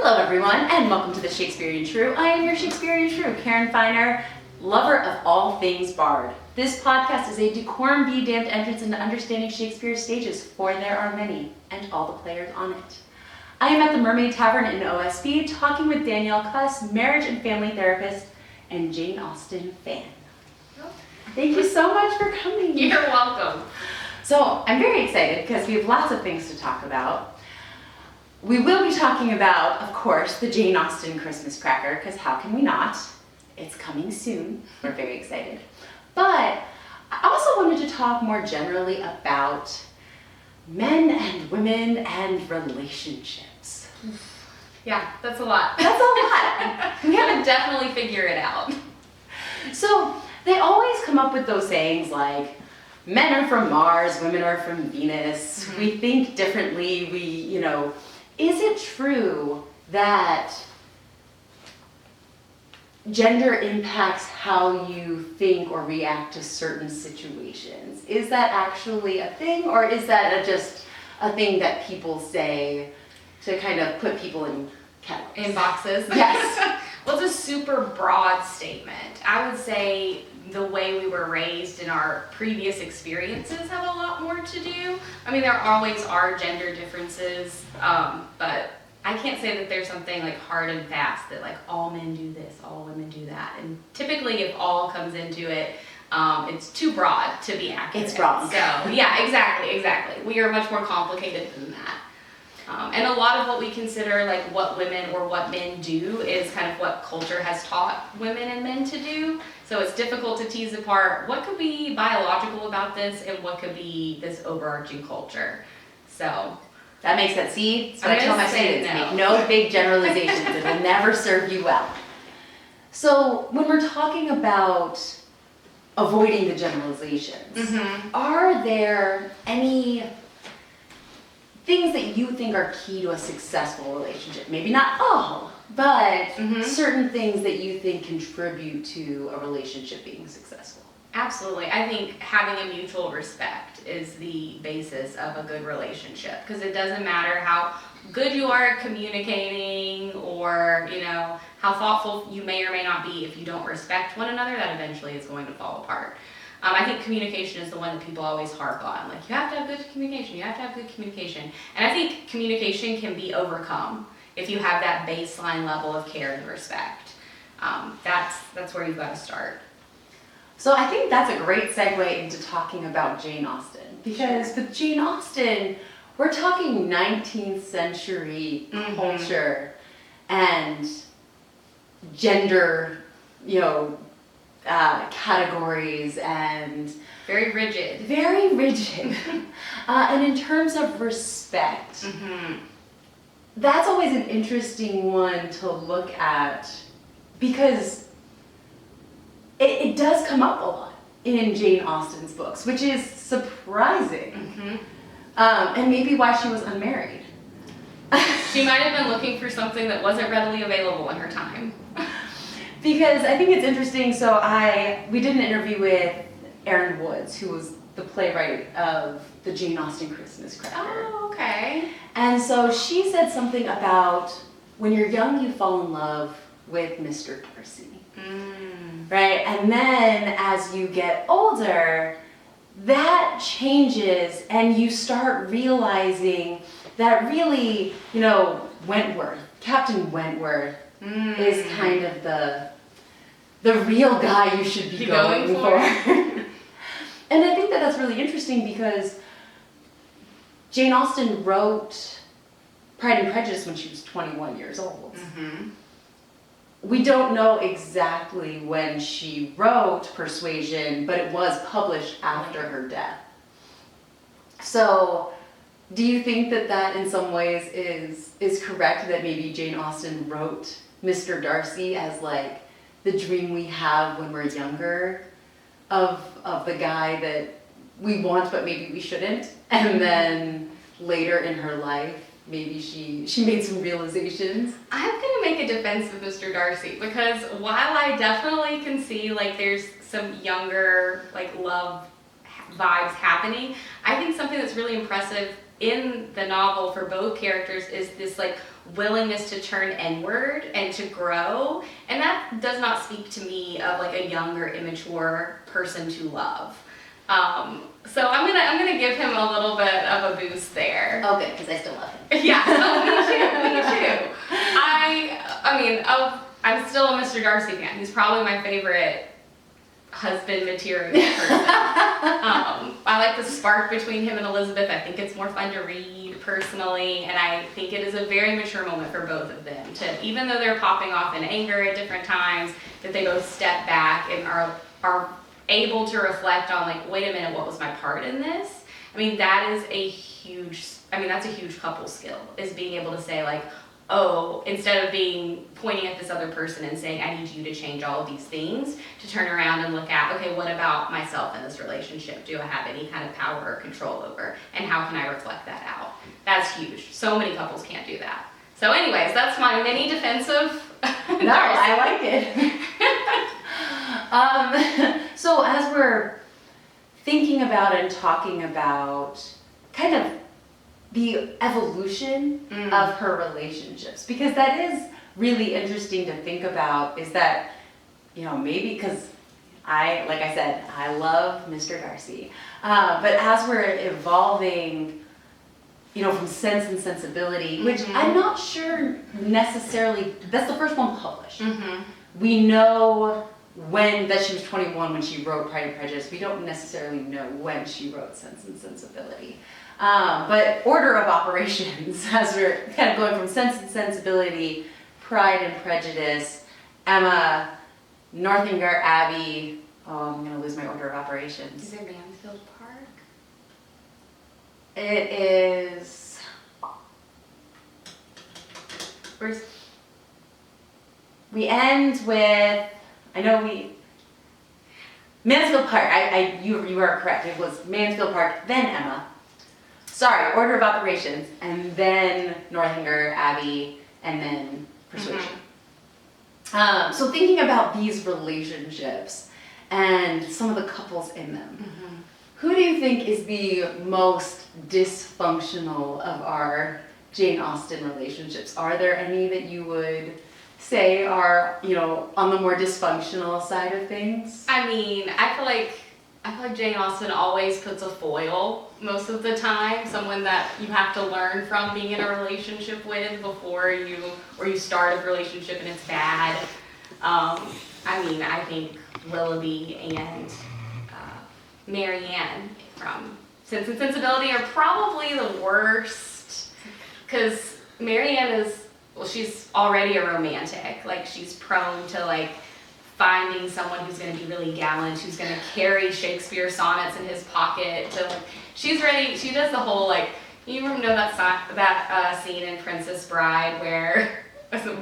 Hello everyone, and welcome to the Shakespearean Shrew. I am your Shakespearean Shrew, Karen Feiner, lover of all things bard. This podcast is a decorum-be-damned entrance into understanding Shakespeare's stages, for there are many, and all the players on it. I am at the Mermaid Tavern in OSB, talking with Danyelle Kuss, marriage and family therapist, and Jane Austen fan. Thank you so much for coming. You're welcome. So I'm very excited because we have lots of things to talk about. We will be talking about, of course, the Jane Austen Christmas cracker, because how can we not? It's coming soon. We're very excited. But I also wanted to talk more generally about men and women and relationships. Yeah, that's a lot. That's a lot. We haven't definitely figured it out. So they always come up with those sayings like, men are from Mars, women are from Venus, we think differently, is it true that gender impacts how you think or react to certain situations? Is that actually a thing, or is that just a thing that people say to kind of put people in categories? In boxes? Yes. Well, it's a super broad statement. I would say the way we were raised and our previous experiences have a lot more to do. I mean, there always are gender differences, but I can't say that there's something like hard and fast that like all men do this, all women do that. And typically if all comes into it, it's too broad to be accurate. It's wrong. So yeah, exactly. We are much more complicated than that. And a lot of what we consider like what women or what men do is kind of what culture has taught women and men to do. So it's difficult to tease apart what could be biological about this and what could be this overarching culture. So that makes sense. See, that's what I tell my students. No. Make no big generalizations. It will never serve you well. So when we're talking about avoiding the generalizations, are there any things that you think are key to a successful relationship? Maybe not all, but certain things that you think contribute to a relationship being successful. Absolutely. I think having a mutual respect is the basis of a good relationship, because it doesn't matter how good you are at communicating or, how thoughtful you may or may not be. If you don't respect one another, that eventually is going to fall apart. I think communication is the one that people always harp on. Like, you have to have good communication, And I think communication can be overcome if you have that baseline level of care and respect. That's where you've got to start. So I think that's a great segue into talking about Jane Austen, because with Jane Austen, we're talking 19th century culture and gender, categories and very rigid. And in terms of respect, that's always an interesting one to look at, because it does come up a lot in Jane Austen's books, which is surprising. And maybe why she was unmarried. She might have been looking for something that wasn't readily available in her time. Because I think it's interesting, so we did an interview with Erin Woods, who was the playwright of the Jane Austen Christmas cracker. Oh, okay. And so she said something about when you're young, you fall in love with Mr. Darcy. Right? And then as you get older, that changes and you start realizing that really, Captain Wentworth is kind of the real guy you should be going for. And I think that that's really interesting, because Jane Austen wrote Pride and Prejudice when she was 21 years old. We don't know exactly when she wrote Persuasion, but it was published after her death. So do you think that in some ways is correct, that maybe Jane Austen wrote Mr. Darcy as like the dream we have when we're younger of the guy that we want but maybe we shouldn't, and then later in her life maybe she made some realizations? I'm gonna make a defense of Mr. Darcy, because while I definitely can see like there's some younger like love vibes happening, I think something that's really impressive in the novel for both characters is this like willingness to turn inward and to grow. And that does not speak to me of like a younger, immature person to love. So I'm gonna give him a little bit of a boost there. Oh, good, because I still love him. Yeah, oh, me too. I mean, I'm still a Mr. Darcy fan. He's probably my favorite husband material person. I like the spark between him and Elizabeth. I think it's more fun to read personally, and I think it is a very mature moment for both of them to, even though they're popping off in anger at different times, that they both step back and are able to reflect on like, wait a minute, what was my part in this? I mean, that's a huge couple skill, is being able to say like, oh, instead of pointing at this other person and saying, I need you to change all of these things, to turn around and look at, okay, what about myself in this relationship? Do I have any kind of power or control over? And how can I reflect that out? That's huge. So many couples can't do that. So anyways, that's my mini defensive. No, I like it. So as we're thinking about and talking about kind of the evolution of her relationships, because that is really interesting to think about, is that, you know, maybe because like I said, I love Mr. Darcy, but as we're evolving, you know, from Sense and Sensibility, which I'm not sure necessarily, that's the first one published. We know that she was 21 when she wrote Pride and Prejudice. We don't necessarily know when she wrote Sense and Sensibility. But order of operations, as we're kind of going from Sense and Sensibility, Pride and Prejudice, Emma, Northanger Abbey. Oh, I'm going to lose my order of operations. Is it Mansfield Park? It is... We end with... Mansfield Park. You are correct. It was Mansfield Park, then Emma. Sorry, order of operations, and then Northanger Abbey, and then Persuasion. So thinking about these relationships and some of the couples in them, who do you think is the most dysfunctional of our Jane Austen relationships? Are there any that you would say are, you know, on the more dysfunctional side of things? I mean, I feel like Jane Austen always puts a foil most of the time, someone that you have to learn from being in a relationship with before you start a relationship and it's bad. I mean, I think Willoughby and Marianne from Sense and Sensibility are probably the worst, because Marianne she's already a romantic. Like, she's prone to like finding someone who's going to be really gallant, who's going to carry Shakespeare sonnets in his pocket. To like, she's ready. She does the whole like, you know that scene in Princess Bride where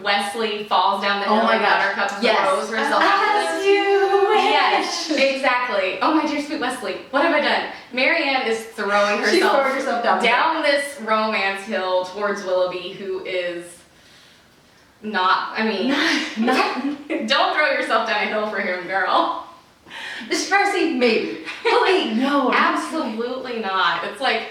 Wesley falls down the hill and Buttercup throws herself out. As you wish. Yes, exactly. Oh my dear sweet Wesley, what have I done? Marianne is throwing herself down this romance hill towards Willoughby, who is not, I mean, don't throw yourself down a hill for him, girl. Mr. Darcy, maybe. Oh wait, no. Absolutely not. It's like,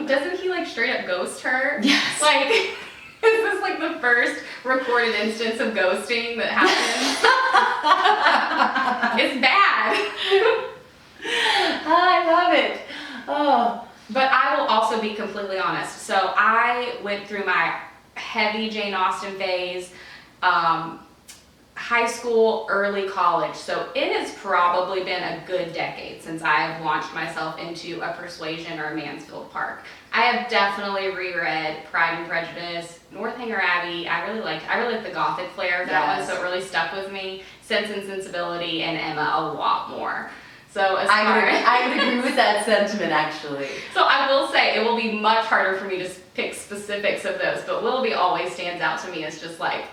doesn't he like straight up ghost her? Yes. Like, is this like the first recorded instance of ghosting that happens? It's bad. I love it. Oh. But I will also be completely honest. So I went through my heavy Jane Austen phase, high school, early college. So it has probably been a good decade since I have launched myself into a Persuasion or a Mansfield Park. I have definitely reread Pride and Prejudice, Northanger Abbey. I really liked the gothic flair of that one, so it really stuck with me. Sense and Sensibility and Emma a lot more. So I would agree with that sentiment, actually. So I will say it will be much harder for me to pick specifics of those, but Willoughby always stands out to me as just like,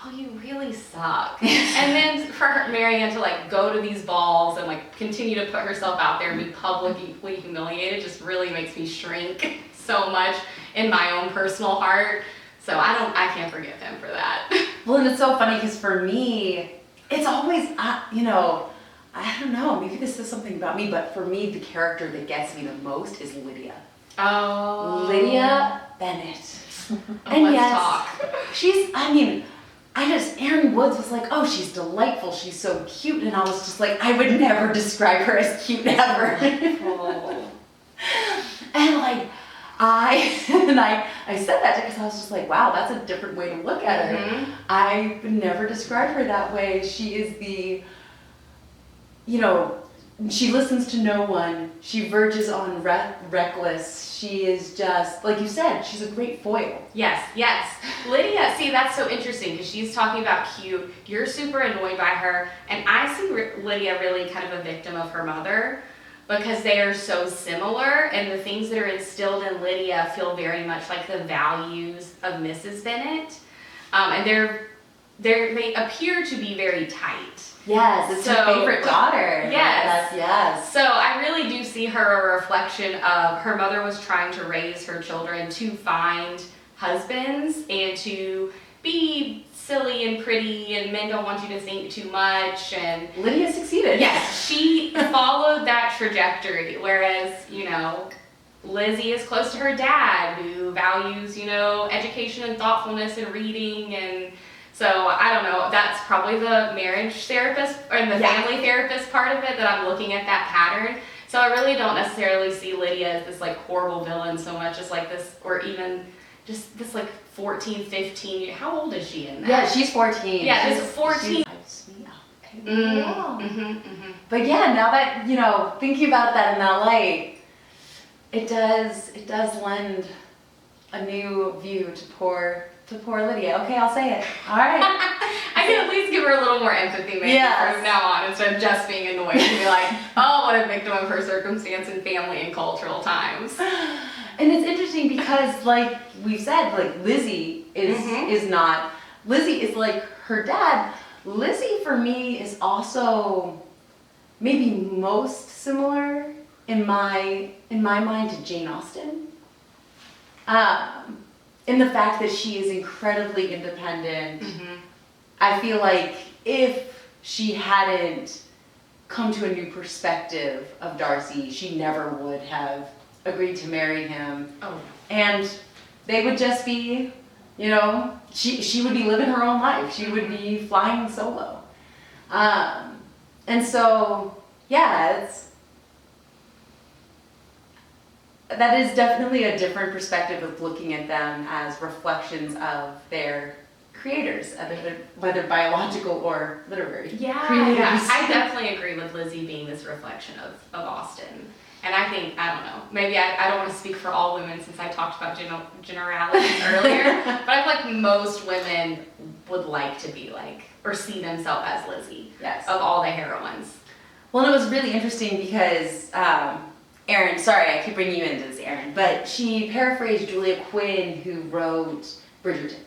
oh, you really suck. And then for Marianne to like go to these balls and like continue to put herself out there and be publicly humiliated just really makes me shrink so much in my own personal heart. So I can't forgive him for that. Well, and it's so funny because for me, it's always, you know, I don't know, maybe this is something about me, but for me, the character that gets me the most is Lydia. Oh. Lydia Bennet. And let's yes, talk. Erin Woods was like, oh, she's delightful, she's so cute, and I was just like, I would never describe her as cute ever. Oh. And like, I said that because I was just like, wow, that's a different way to look at her. Mm-hmm. I would never describe her that way. She is the, she listens to no one. She verges on reckless. She is just, like you said, she's a great foil. Yes. Lydia, see, that's so interesting because she's talking about cute. You're super annoyed by her. And I see Lydia really kind of a victim of her mother because they are so similar. And the things that are instilled in Lydia feel very much like the values of Mrs. Bennet. And they appear to be very tight. Yes, it's her favorite daughter. Yes. Yes. So I really do see her a reflection of her mother was trying to raise her children to find husbands and to be silly and pretty, and men don't want you to think too much. And Lydia succeeded. yes, she followed that trajectory, whereas, Lizzie is close to her dad who values, education and thoughtfulness and reading. And so I don't know, that's probably the marriage therapist or the family therapist part of it that I'm looking at that pattern. So I really don't necessarily see Lydia as this like horrible villain so much as like this, or even just this like 14, 15, how old is she in that? Yeah, she's 14. Yeah, she's 14. But yeah, now that, thinking about that in that light, it does lend a new view to poor Lydia. Okay, I'll say it. All right. I can at least give her a little more empathy maybe from now on instead of just being annoyed and be like, oh, what a victim of her circumstance and family and cultural times. And it's interesting because, like we've said, like Lizzie is not. Lizzie is like her dad. Lizzie for me is also maybe most similar in my mind to Jane Austen. In the fact that she is incredibly independent. I feel like if she hadn't come to a new perspective of Darcy, she never would have agreed to marry him. Oh. And they would just be, she would be living her own life. She would be flying solo. And so, yeah, that is definitely a different perspective of looking at them as reflections of their creators, whether biological or literary creators. Yeah, I definitely agree with Lizzie being this reflection of Austen. And I think, I don't know, maybe I don't want to speak for all women since I talked about generalities earlier, but I feel like most women would like to be like, or see themselves as Lizzie, of all the heroines. Well, it was really interesting because Erin, sorry, I keep bringing you into this, Erin, but she paraphrased Julia Quinn, who wrote Bridgerton.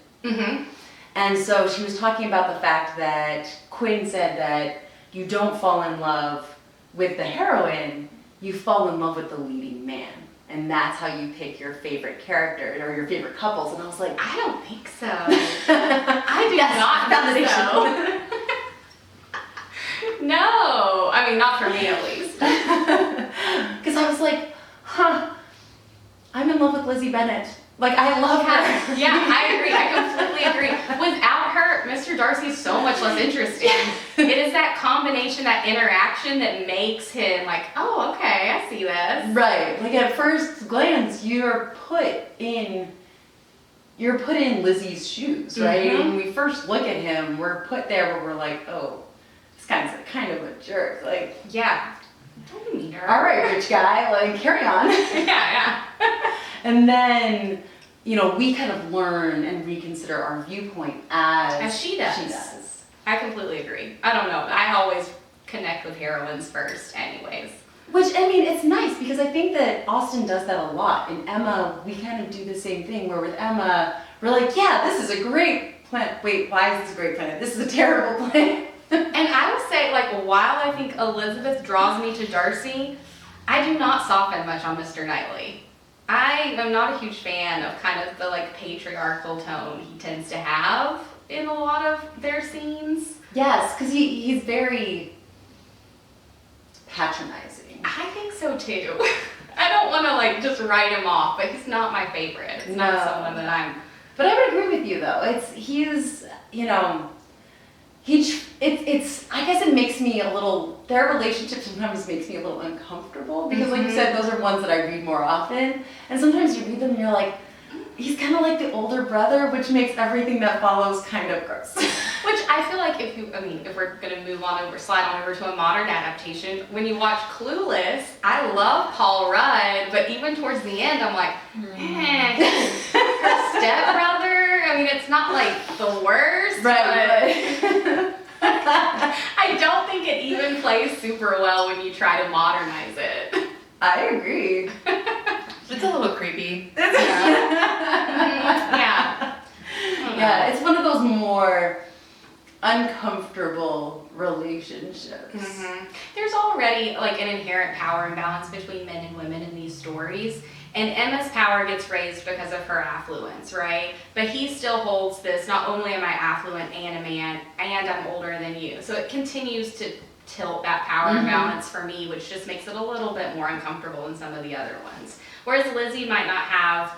And so she was talking about the fact that Quinn said that you don't fall in love with the heroine, you fall in love with the leading man. And that's how you pick your favorite character or your favorite couples. And I was like, I don't think so. I do not think so. No, I mean, not for me at least. Because I was like, I'm in love with Lizzie Bennet. Like, I love her. Yeah, I agree. I completely agree. Without her, Mr. Darcy is so much less interesting. It is that combination, that interaction that makes him like, oh, okay, I see this. Right. Like, at first glance, you're put in Lizzie's shoes, right? When we first look at him, we're put there where we're like, oh, this guy's kind of a jerk. Like, yeah. Don't be mean to her. All right, rich guy, like, carry on. Yeah. And then, we kind of learn and reconsider our viewpoint as she does. I completely agree. I don't know. I always connect with heroines first anyways. Which, it's nice because I think that Austen does that a lot. In Emma, we kind of do the same thing where with Emma, we're like, yeah, this is a great planet. Wait, why is this a great planet? This is a terrible planet. And I would say, like, while I think Elizabeth draws me to Darcy, I do not soften much on Mr. Knightley. I am not a huge fan of kind of the, like, patriarchal tone he tends to have in a lot of their scenes. Yes, because he's very patronizing. I think so, too. I don't want to, like, just write him off, but he's not my favorite. It's not someone that I'm But I would agree with you though. He's, you know, it's I guess it makes me a little, their relationship sometimes makes me a little uncomfortable because like you said, those are ones that I read more often. And sometimes you read them and you're like, he's kind of like the older brother, which makes everything that follows kind of gross. Which I feel like if we're gonna slide on over to a modern adaptation, when you watch Clueless, I love Paul Rudd, but even towards the end, I'm like, her stepbrother. I mean, it's not like the worst, Right. but I don't think it even plays super well when you try to modernize it. I agree. It's a little creepy. Yeah, it's one of those more uncomfortable relationships. There's already like an inherent power imbalance between men and women in these stories. And Emma's power gets raised because of her affluence, right? But he still holds this, not only am I affluent and a man, and I'm older than you. So it continues to tilt that power imbalance for me, which just makes it a little bit more uncomfortable than some of the other ones. Whereas Lizzie might not have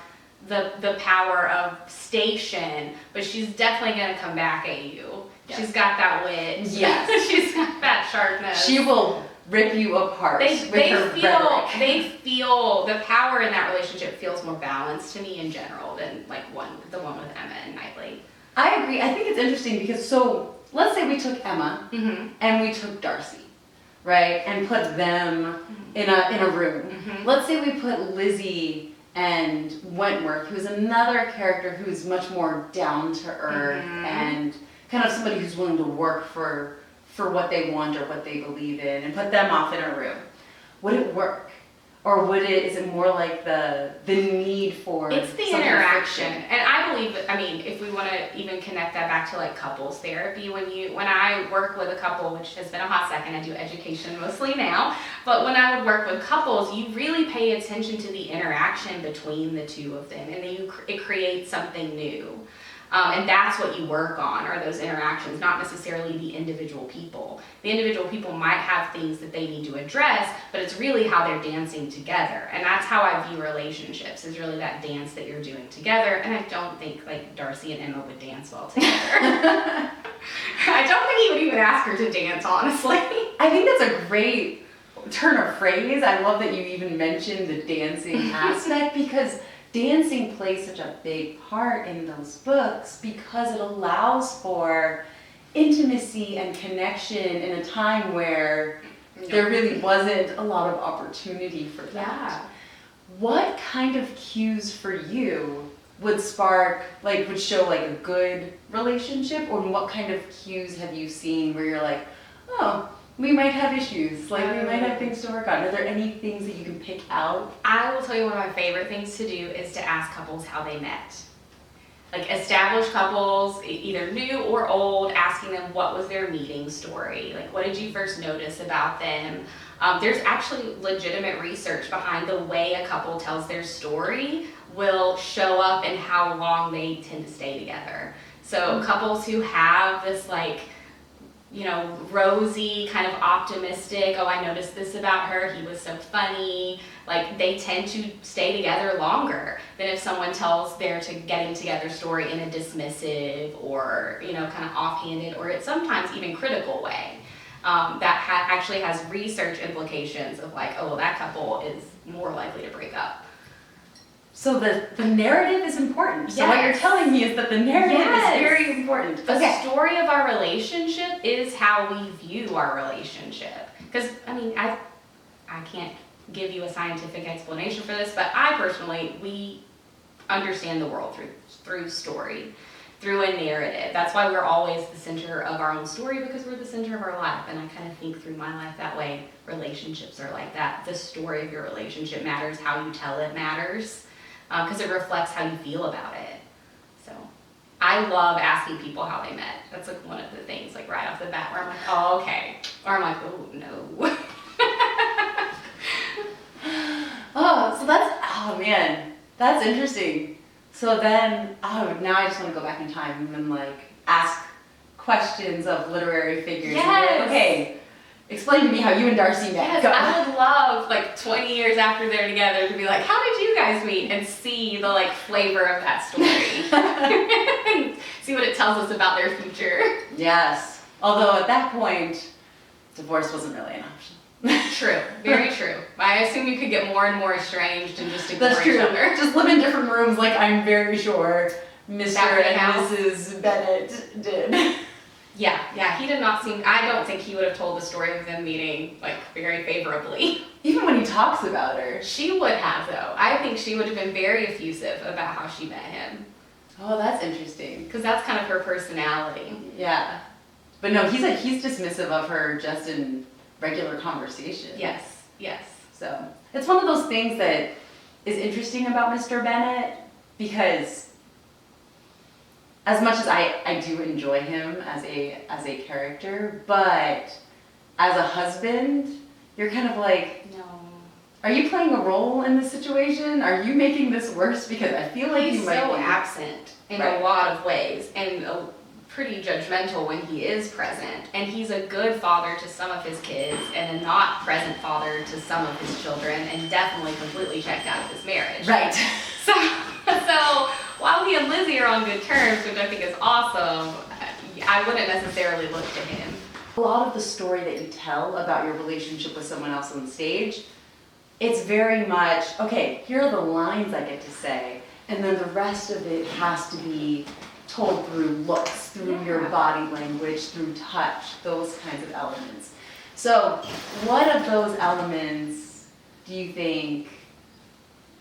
the power of station, but she's definitely going to come back at you. Yes. She's got that wit. Yes. She's got that sharpness. She will rip you apart with her rhetoric. They feel the power in that relationship feels more balanced to me in general than like the one with Emma and Knightley. I agree. I think it's interesting because so let's say we took Emma and we took Darcy, right, and put them in a room. Let's say we put Lizzie and Wentworth, who's another character who's much more down to earth and kind of somebody who's willing to work for what they want or what they believe in, and put them off in a room. Would it work? Or is it more like the need for it's the interaction. And I believe that, I mean, if we want to even connect that back to like couples therapy, when I work with a couple, which has been a hot second, I do education mostly now, but when I would work with couples, you really pay attention to the interaction between the two of them, and then it creates something new. And that's what you work on, are those interactions, not necessarily the individual people. The individual people might have things that they need to address, but it's really how they're dancing together. And that's how I view relationships, is really that dance that you're doing together. And I don't think like Darcy and Emma would dance well together. I don't think he would even ask her to dance, honestly. I think that's a great turn of phrase. I love that you even mentioned the dancing aspect, because dancing plays such a big part in those books because it allows for intimacy and connection in a time where there really wasn't a lot of opportunity for that. Yeah. What kind of cues for you would show like a good relationship, or what kind of cues have you seen where you're like, oh, we might have issues, like we might have things to work on? Are there any things that you can pick out? I will tell you one of my favorite things to do is to ask couples how they met. Like established couples, either new or old, asking them what was their meeting story. Like what did you first notice about them? There's actually legitimate research behind the way a couple tells their story will show up in how long they tend to stay together. So couples who have this like, you know, rosy, kind of optimistic, oh, I noticed this about her, he was so funny, like they tend to stay together longer than if someone tells their getting together story in a dismissive or, you know, kind of offhanded or sometimes even critical way. That actually has research implications of like, oh, well, that couple is more likely to break up. So the narrative is important. Yes. So what you're telling me is that the narrative is very important. The story of our relationship is how we view our relationship. Because, I mean, I can't give you a scientific explanation for this, but I personally, we understand the world through story, through a narrative. That's why we're always the center of our own story, because we're the center of our life. And I kind of think through my life that way. Relationships are like that. The story of your relationship matters. How you tell it matters. Because it reflects how you feel about it. So I love asking people how they met. That's like one of the things, like right off the bat, where I'm like, oh, okay. Or I'm like, oh, no. Oh man, that's interesting. So then, now I just want to go back in time and like ask questions of literary figures. Yes. And be like, okay, explain to me how you and Darcy met. Yes, I would love, like, 20 years after they're together to be like, how did you guys meet? And see the, like, flavor of that story. See what it tells us about their future. Yes. Although at that point, divorce wasn't really an option. True. Very true. I assume you could get more and more estranged and just ignore That's each true. other. Just live in different rooms like I'm very sure Mr. That and house. Mrs. Bennett did. Yeah, he did not seem, I don't think he would have told the story of them meeting, like, very favorably. Even when he talks about her. She would have, though. I think she would have been very effusive about how she met him. Oh, that's interesting. Because that's kind of her personality. Yeah. But no, he's dismissive of her just in regular conversation. Yes. So it's one of those things that is interesting about Mr. Bennett, because as much as I do enjoy him as a character, but as a husband, you're kind of like, No. are you playing a role in this situation? Are you making this worse? Because I feel like He's you might so be. absent in Right. a lot of ways, and pretty judgmental when he is present. And he's a good father to some of his kids, and a not present father to some of his children, and definitely completely checked out of his marriage. Right. So while he and Lizzie are on good terms, which I think is awesome, I wouldn't necessarily look to him. A lot of the story that you tell about your relationship with someone else on the stage, it's very much, okay, here are the lines I get to say, and then the rest of it has to be told through looks, through your body language, through touch, those kinds of elements. So what of those elements do you think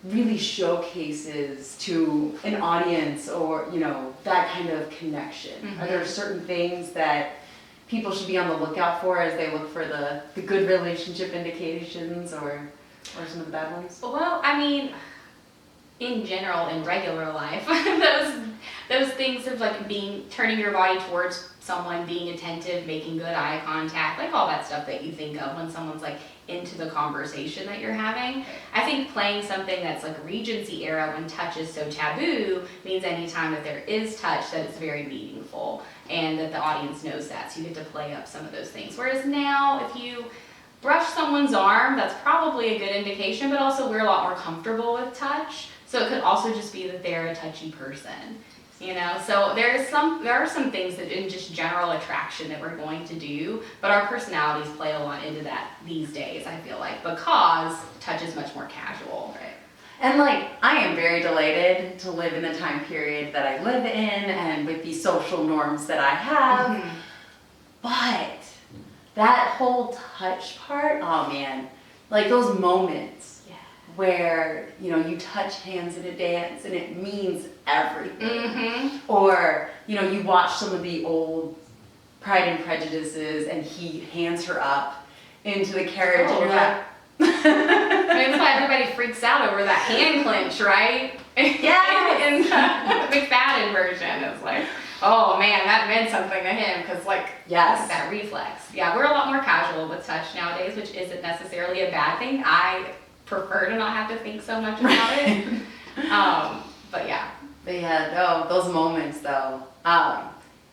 really showcases to an audience, or, you know, that kind of connection? Mm-hmm. Are there certain things that people should be on the lookout for as they look for the good relationship indications, or some of the bad ones? Well, I mean, in general, in regular life, those things of like turning your body towards someone, being attentive, making good eye contact, like all that stuff that you think of when someone's like into the conversation that you're having. I think playing something that's like Regency era, when touch is so taboo, means anytime that there is touch, that it's very meaningful, and that the audience knows that, so you get to play up some of those things. Whereas now, if you brush someone's arm, that's probably a good indication, but also we're a lot more comfortable with touch, so it could also just be that they're a touchy person. You know, so there are some things that in just general attraction that we're going to do, but our personalities play a lot into that these days, I feel like, because touch is much more casual. Right. And like, I am very delighted to live in the time period that I live in, and with the social norms that I have. Mm-hmm. But that whole touch part, oh man, like those moments where, you know, you touch hands in a dance and it means everything. Mm-hmm. Or, you know, you watch some of the old Pride and Prejudices and he hands her up into the carriage, and you're like, I mean, that's why everybody freaks out over that hand clench, right? Yeah. In the McFadden version, it's like, oh man, that meant something to him, because like, yes, that reflex. Yeah, we're a lot more casual with touch nowadays, which isn't necessarily a bad thing. I prefer to not have to think so much about it. But yeah. But yeah, no, those moments though.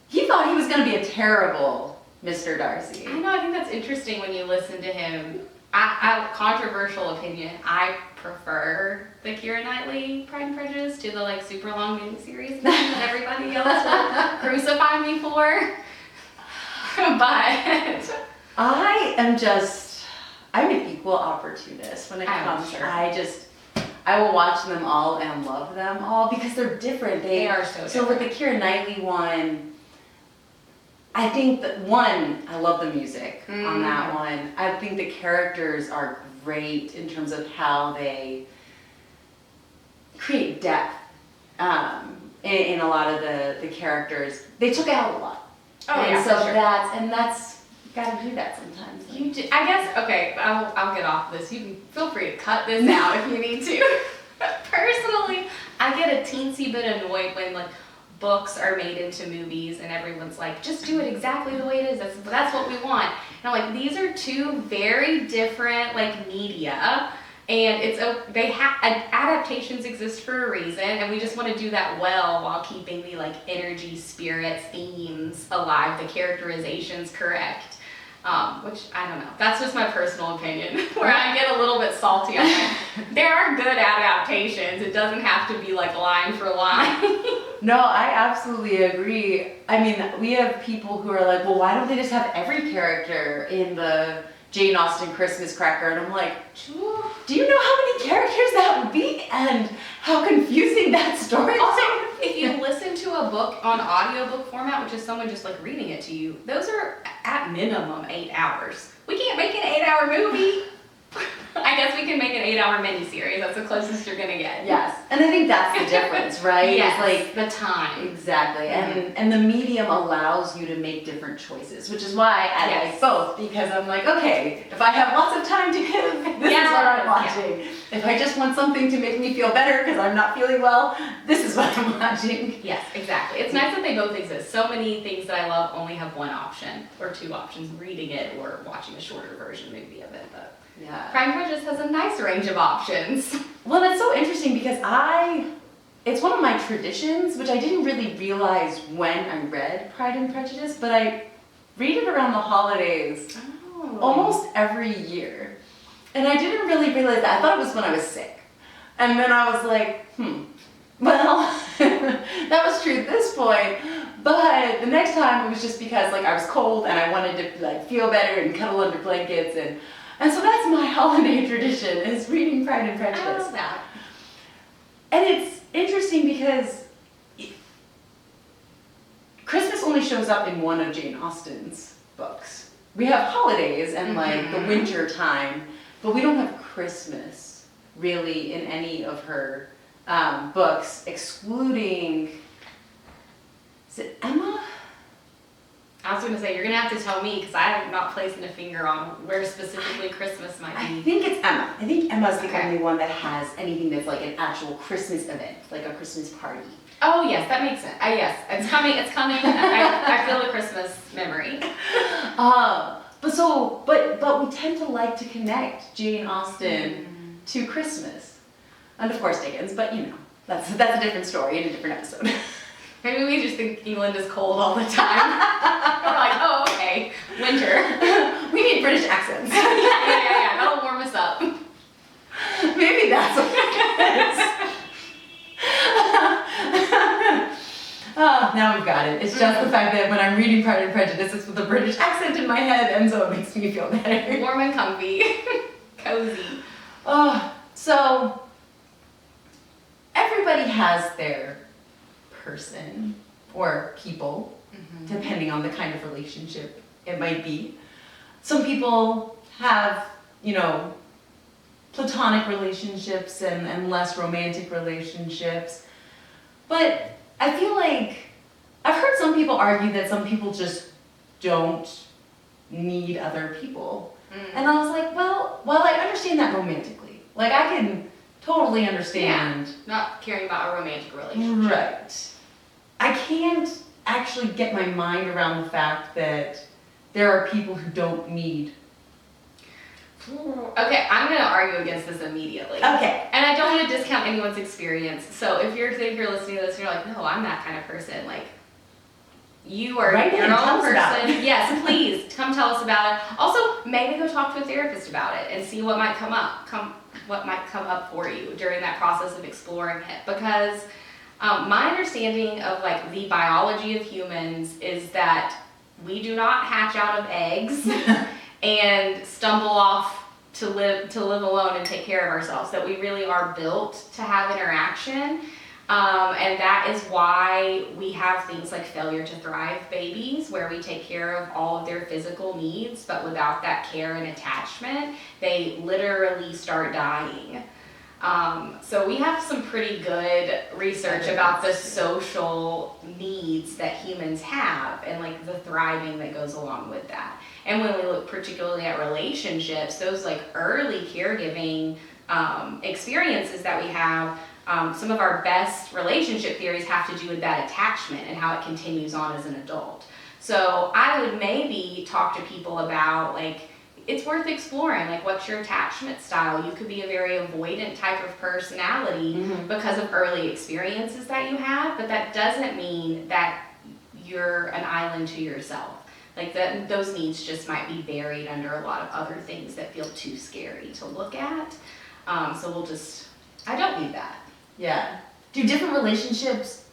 He thought he was going to be a terrible Mr. Darcy. I know, I think that's interesting when you listen to him. Controversial opinion, I prefer the Keira Knightley Pride and Prejudice to the like super long miniseries that everybody else will crucify me for. But I'm an equal opportunist when it I'm comes. sure. I will watch them all and love them all because they're different. They are so different. So with the Keira Knightley one, I think that I love the music on that one. I think the characters are great in terms of how they create depth in a lot of the characters. They took out a lot. Oh, and yeah, so for sure. that's you gotta do that sometimes. You do, I guess, okay, I'll get off this. You can feel free to cut this out if you need to. Personally, I get a teensy bit annoyed when like books are made into movies and everyone's like, just do it exactly the way it is. That's what we want. And I'm like, these are two very different like media, and adaptations exist for a reason, and we just want to do that well while keeping the like energy, spirits, themes alive, the characterizations correct. which I don't know. That's just my personal opinion, where I get a little bit salty on it. There are good adaptations. It doesn't have to be like line for line. No, I absolutely agree. I mean, we have people who are like, well, why don't they just have every character in the Jane Austen Christmas Cracker? And I'm like, do you know how many characters that would be and how confusing that story Also, is? if you listen to a book on audiobook format, which is someone just like reading it to you, those are at minimum 8 hours. We can't make an 8-hour movie. I guess we can make an 8-hour miniseries. That's the closest you're gonna get. Yes, and I think that's the difference, right? Yes, It's like the time. exactly, and the medium allows you to make different choices, which is why I like both, because I'm like, okay, if I have lots of time to give, this is what I'm watching. If I just want something to make me feel better because I'm not feeling well, this is what I'm watching. Yes, exactly. It's nice that they both exist. So many things that I love only have one option or two options: reading it or watching a shorter version maybe of it. But Yeah. Pride and Prejudice has a nice range of options. Well, that's so interesting because it's one of my traditions, which I didn't really realize when I read Pride and Prejudice, but I read it around the holidays almost every year. And I didn't really realize that. I thought it was when I was sick. And then I was like, well, that was true at this point. But the next time it was just because like I was cold and I wanted to like feel better and cuddle under blankets and so that's my holiday tradition, is reading Pride and Prejudice. I love that. And it's interesting because Christmas only shows up in one of Jane Austen's books. We have holidays and like the winter time, but we don't have Christmas really in any of her books, excluding, is it Emma? I was going to say, you're going to have to tell me because I have not placing a finger on where specifically Christmas might I be. think it's Emma. I think Emma's the Okay. only one that has anything that's like an actual Christmas event, like a Christmas party. Oh, yes, that makes sense. Yes, it's coming. I feel the Christmas memory. But we tend to like to connect Jane Austen to Christmas. And of course Dickens, but you know, that's a different story in a different episode. Maybe we just think England is cold all the time. We're like, oh, okay, winter. We need British accents. yeah, that'll warm us up. Maybe that's what it is. Oh, now we've got it. It's just the fact that when I'm reading Pride and Prejudice, it's with a British accent in my head, and so it makes me feel better. Warm and comfy. Cozy. Oh, so everybody has their person or people, depending on the kind of relationship it might be. Some people have, platonic relationships and less romantic relationships. But I feel like I've heard some people argue that some people just don't need other people. And I was like, well, I understand that romantically. Like, I can totally understand. Not caring about a romantic relationship. Right. I can't actually get my mind around the fact that there are people who don't need. Okay, I'm going to argue against this immediately. Okay. And I don't want to discount anyone's experience. So if you're listening to this and you're like, no, I'm that kind of person, like, you are Right, your tell own us about person. it. Yes, please come tell us about it. Also, maybe go talk to a therapist about it and see what might come up for you during that process of exploring it. Because my understanding of like the biology of humans is that we do not hatch out of eggs and stumble off to live alone and take care of ourselves. That we really are built to have interaction. And that is why we have things like failure to thrive babies, where we take care of all of their physical needs, but without that care and attachment, they literally start dying. So we have some pretty good research about the social needs that humans have and like the thriving that goes along with that. And when we look particularly at relationships, those like early caregiving experiences that we have, some of our best relationship theories have to do with that attachment and how it continues on as an adult. So I would maybe talk to people about like, it's worth exploring, like what's your attachment style? You could be a very avoidant type of personality because of early experiences that you have, but that doesn't mean that you're an island to yourself. Like those needs just might be buried under a lot of other things that feel too scary to look at. So I don't need that. Yeah. Do different relationships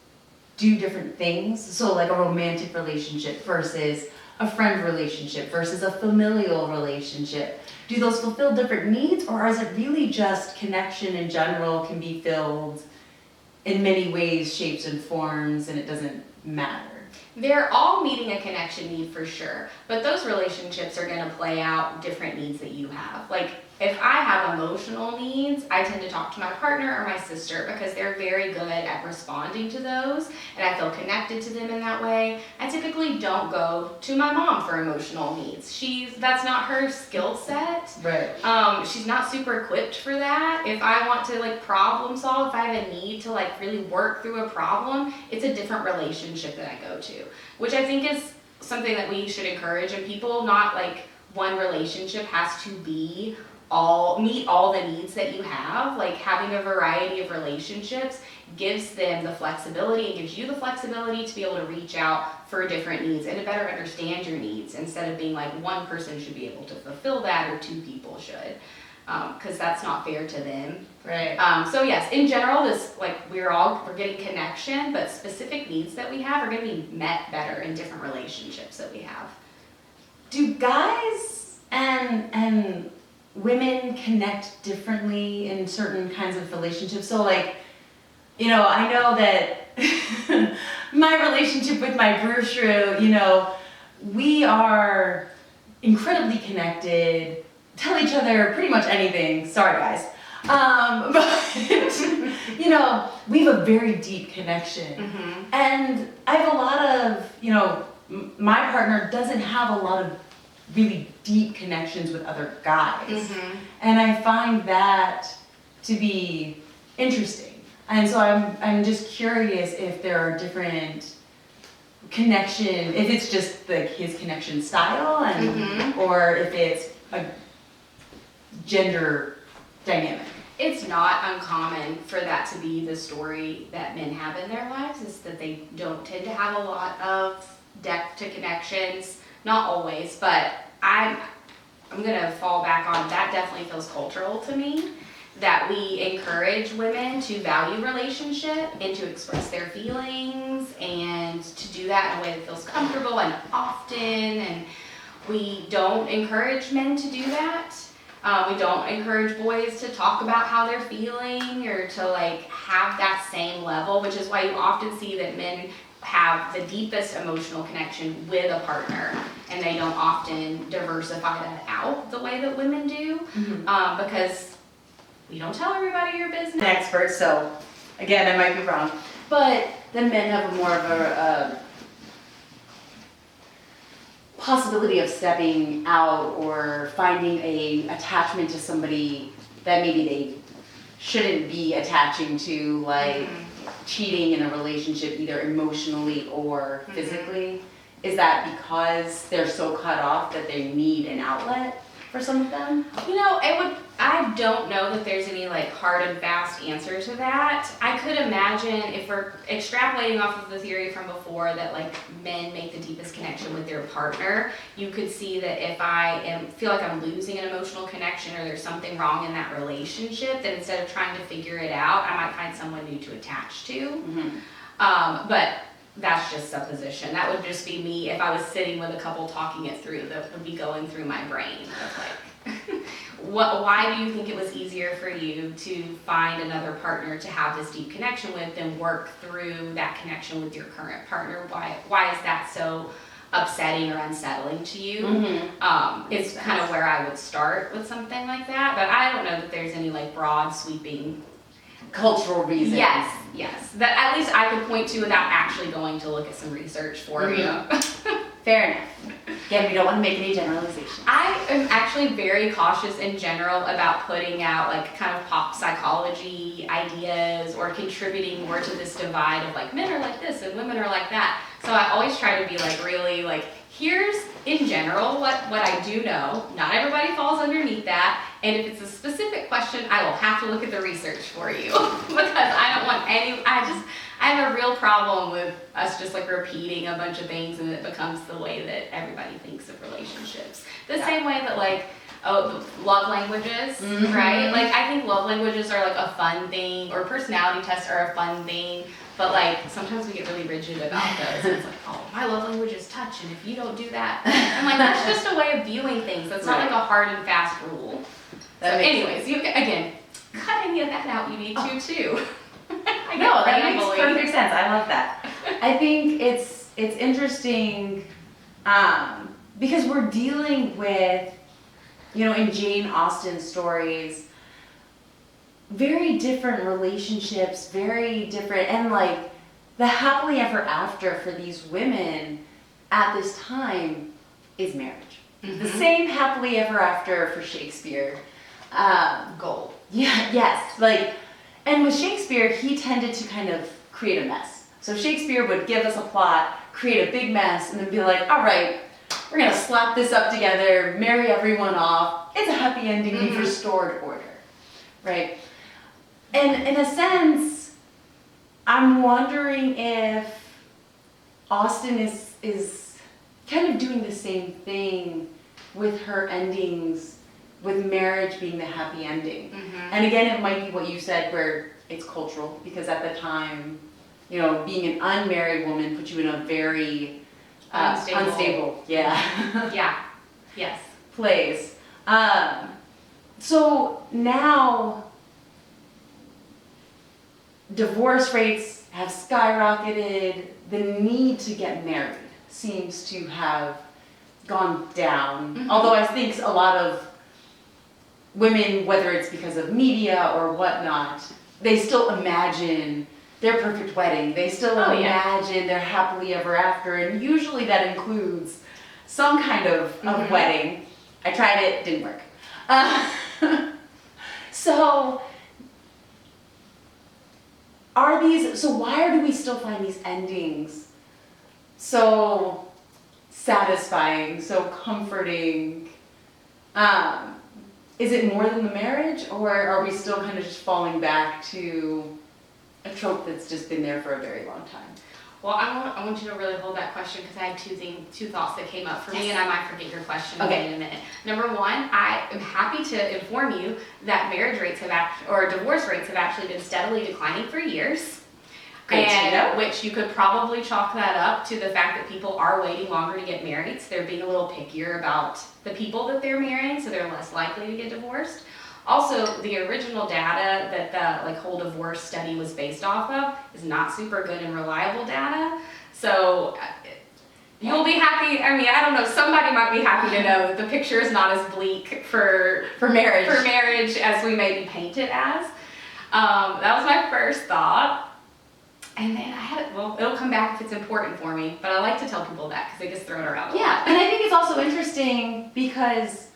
do different things? So like a romantic relationship versus a friend relationship versus a familial relationship. Do those fulfill different needs, or is it really just connection in general can be filled in many ways, shapes, and forms, and it doesn't matter? They're all meeting a connection need for sure, but those relationships are going to play out different needs that you have. Like if I have emotional needs, I tend to talk to my partner or my sister because they're very good at responding to those, and I feel connected to them in that way. I typically don't go to my mom for emotional needs. That's not her skill set. Right. She's not super equipped for that. If I want to like problem solve, if I have a need to like really work through a problem, it's a different relationship that I go to, which I think is something that we should encourage in people. Not like one relationship has to meet all the needs that you have. Like having a variety of relationships gives them the flexibility and gives you the flexibility to be able to reach out for different needs and to better understand your needs, instead of being like one person should be able to fulfill that or two people should, because that's not fair to them. Right. So yes, in general, we're getting connection, but specific needs that we have are going to be met better in different relationships that we have. Do guys and women connect differently in certain kinds of relationships? So like, you know, I know that my relationship with my brew shrew, you know, we are incredibly connected, tell each other pretty much anything. Sorry guys. But, you know, we have a very deep connection. Mm-hmm. And I have a lot of, you know, my partner doesn't have a lot of really deep connections with other guys. Mm-hmm. And I find that to be interesting. And so I'm just curious if there are different if it's just like his connection style and Mm-hmm. or if it's a gender dynamic. It's not uncommon for that to be the story that men have in their lives, is that they don't tend to have a lot of depth to connections. Not always, but I'm gonna fall back on that. Definitely feels cultural to me, that we encourage women to value relationship and to express their feelings and to do that in a way that feels comfortable and often, and we don't encourage men to do that. We don't encourage boys to talk about how they're feeling or to like have that same level, which is why you often see that men have the deepest emotional connection with a partner, and they don't often diversify that out the way that women do. Mm-hmm. Because we don't tell everybody your business. An expert, so again, I might be wrong, but then men have more of a possibility of stepping out or finding a attachment to somebody that maybe they shouldn't be attaching to, like cheating in a relationship, either emotionally or physically. Is that because they're so cut off that they need an outlet for some of them? You know, I don't know that there's any like hard and fast answer to that. I could imagine, if we're extrapolating off of the theory from before that like men make the deepest connection with their partner, you could see that if I feel like I'm losing an emotional connection or there's something wrong in that relationship, that instead of trying to figure it out, I might find someone new to attach to. Mm-hmm. But that's just supposition. That would just be me if I was sitting with a couple talking it through. That would be going through my brain of like, why do you think it was easier for you to find another partner to have this deep connection with than work through that connection with your current partner? Why is that so upsetting or unsettling to you? Mm-hmm. It's kind of where I would start with something like that, but I don't know that there's any like broad sweeping cultural reasons. Yes. That at least I could point to without actually going to look at some research for you. Fair enough. Again, we don't want to make any generalizations. I am actually very cautious in general about putting out like kind of pop psychology ideas or contributing more to this divide of like men are like this and women are like that. So I always try to be like really like, here's in general what I do know. Not everybody falls underneath that, And if it's a specific question, I will have to look at the research for you because I don't want I have a real problem with us just like repeating a bunch of things and it becomes the way that everybody thinks of relationships. The same way that like, love languages, right? Like I think love languages are like a fun thing, or personality tests are a fun thing, but like sometimes we get really rigid about those. And it's like, oh, my love language is touch, and if you don't do that, I'm like, that's just a way of viewing things. That's not like a hard and fast rule. So anyways, you again, cut any of that out. You need to too. No, that makes perfect sense. I love that. I think it's interesting because we're dealing with, in Jane Austen stories, very different relationships, very different, and like the happily ever after for these women at this time is marriage. The same happily ever after for Shakespeare. Gold. Yeah, yes. Like, and with Shakespeare, he tended to kind of create a mess. So Shakespeare would give us a plot, create a big mess, and then be like, all right, we're gonna slap this up together, marry everyone off. It's a happy ending, we've restored order, right? And in a sense, I'm wondering if Austen is kind of doing the same thing with her endings, with marriage being the happy ending. And again, it might be what you said, where it's cultural, because at the time, being an unmarried woman put you in a very unstable Yes. place. So now divorce rates have skyrocketed. The need to get married seems to have gone down. Although I think a lot of women, whether it's because of media or whatnot, they still imagine their perfect wedding. They still imagine their happily ever after, and usually that includes some kind of wedding. I tried it, didn't work. So why do we still find these endings so satisfying, so comforting? Is it more than the marriage, or are we still kind of just falling back to a trope that's just been there for a very long time? Well, I want you to really hold that question because I had two thoughts that came up for me, and I might forget your question in a minute. Number one, I am happy to inform you that marriage rates or divorce rates have actually been steadily declining for years. Which you could probably chalk that up to the fact that people are waiting longer to get married, so they're being a little pickier about the people that they're marrying, so they're less likely to get divorced. Also, the original data that the whole divorce study was based off of is not super good and reliable data. So you'll be happy. I mean, I don't know. Somebody might be happy to know that the picture is not as bleak for marriage as we maybe paint it as. That was my first thought. And then it'll come back if it's important for me, but I like to tell people that because it gets thrown around a lot. And I think it's also interesting because,